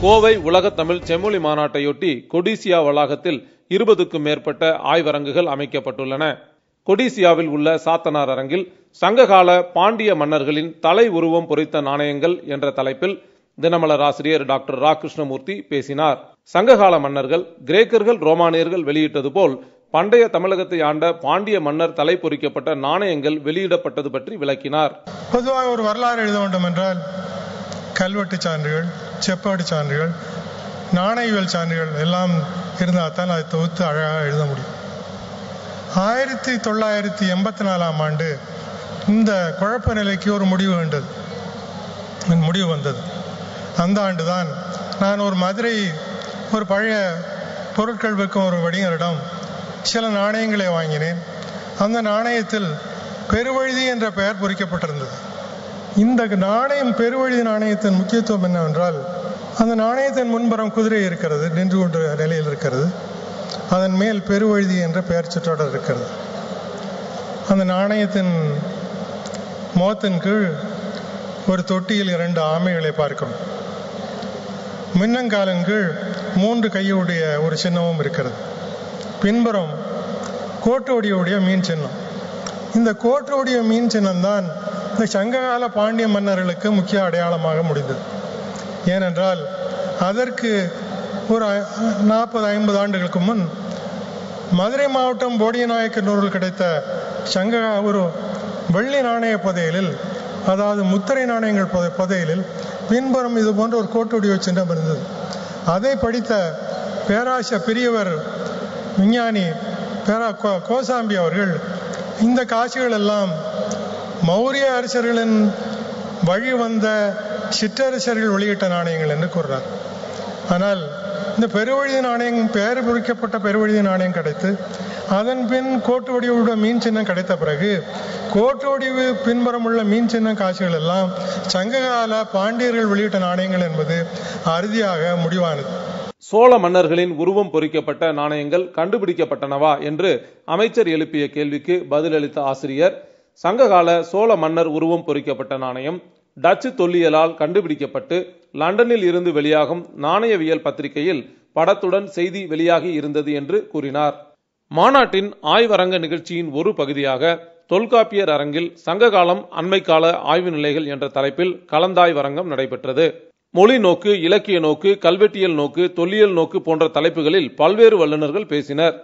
கோவை உலக தமிழ் செம்மொழி மாநாட்டையொட்டி கொடிசியா வளாகத்தில் 20க்கும் மேற்பட்ட ஆய்வரங்குகள் அமைக்கப்பட்டுள்ளன. கொடிசியாவில் உள்ள சாத்தனார் அரங்கில் சங்ககால பாண்டிய மன்னர்களின் தலை உருவம் பொறித்த நாணயங்கள் என்ற தலைப்பில் தினமலர் ஆசிரியர் டாக்டர் ரா. கிருஷ்ணமூர்த்தி பேசினார். சங்ககால மன்னர்கள் கிரேக்கர்கள் ரோமானியர்கள் வெளியிட்டது போல் பண்டைய தமிழகத்தை ஆண்ட பாண்டிய மன்னர் தலை பொறிக்கப்பட்ட நாணயங்கள் வெளியிடப்பட்டது பற்றி விளக்கினார். பொதுவாக ஒரு வரலாறு எழுத வேண்டும் என்றால் கல்வெட்டு சான்றுகள், செப்பாடு சான்றுகள், நாணயவியல் சான்றுகள் எல்லாம் இருந்தால் தான் அதை தொகுத்து அழகாக எழுத முடியும். 1984ஆம் ஆண்டு இந்த குழப்ப நிலைக்கு ஒரு முடிவு வந்தது. அந்த ஆண்டு தான் நான் ஒரு மதுரை ஒரு பழைய பொருட்கள் விற்கும் ஒரு வணிகரிடம் சில நாணயங்களை வாங்கினேன். அந்த நாணயத்தில் பெருவழுதி என்ற பெயர் பொறிக்கப்பட்டிருந்தது. இந்த நாணயம் பெருவழுதி நாணயத்தின் முக்கியத்துவம் என்னவென்றால், அந்த நாணயத்தின் முன்புறம் குதிரை இருக்கிறது, நின்று கொண்ட நிலையில் இருக்கிறது. அதன் மேல் பெருவழுதி என்ற பெயர் சுற்றோடு இருக்கிறது. அந்த நாணயத்தின் முகத்தின் கீழ் ஒரு தொட்டியில் 2 ஆமைகளை பார்க்கிறோம். மின்னங்காலின் கீழ் 3 கையுடைய ஒரு சின்னமும் இருக்கிறது. பின்புறம் கோட்டோடியுடைய மீன் சின்னம். இந்த கோட்டோடிய மீன் சின்னம்தான் இந்த சங்ககால பாண்டிய மன்னர்களுக்கு முக்கிய அடையாளமாக முடிந்தது. ஏனென்றால் அதற்கு ஒரு 40-50 ஆண்டுகளுக்கு முன் மதுரை மாவட்டம் போடியநாயக்கனூரில் கிடைத்த ஒரு வெள்ளி நாணய புதையலில், அதாவது முத்திரை நாணயங்கள் புதையலில் பின்புறம் இது போன்ற ஒரு கோட்டோடிய சின்னம் இருந்தது. அதை படித்த பெரியவர் விஞ்ஞானி கோசாம்பி அவர்கள் இந்த காட்சிகள் எல்லாம் மௌரிய அரசர்களின் வழி வந்த சிற்றரசர்கள் வெளியிட்ட நாணயங்கள் என்று கூறுறார். ஆனால் இந்த பெருவழுதி நாணயம், பெயர் பொறிக்கப்பட்ட பெருவழுதி நாணயம் கிடைத்து அதன் பின் கோட்டு வடிவுள்ள மீன் சின்னம் கிடைத்த பிறகு கோட்டு வடிவு பின்புறம் உள்ள மீன் சின்ன காட்சிகள் எல்லாம் சங்ககால பாண்டியர்கள் வெளியிட்ட நாணயங்கள் என்பது அறுதியாக முடிவானது. சோழ மன்னர்களின் உருவம் பொறிக்கப்பட்ட நாணயங்கள் கண்டுபிடிக்கப்பட்டனவா என்று அமைச்சர் எழுப்பிய கேள்விக்கு பதிலளித்த ஆசிரியர், சங்ககால சோழ மன்னர் உருவம் பொறிக்கப்பட்ட நாணயம் டச்சு தொல்லியலால் கண்டுபிடிக்கப்பட்டு லண்டனில் இருந்து வெளியாகும் நாணயவியல் பத்திரிகையில் படத்துடன் செய்தி வெளியாகி இருந்தது என்று கூறினார். மாநாட்டின் ஆய்வரங்க நிகழ்ச்சியின் ஒரு பகுதியாக தொல்காப்பியர் அரங்கில் சங்ககாலம் அண்மைக்கால ஆய்வு நிலைகள் என்ற தலைப்பில் கலந்தாய்வரங்கம் நடைபெற்றது. மொழி நோக்கு, இலக்கிய நோக்கு, கல்வெட்டியல் நோக்கு, தொல்லியல் நோக்கு போன்ற தலைப்புகளில் பல்வேறு வல்லுநர்கள் பேசினர்.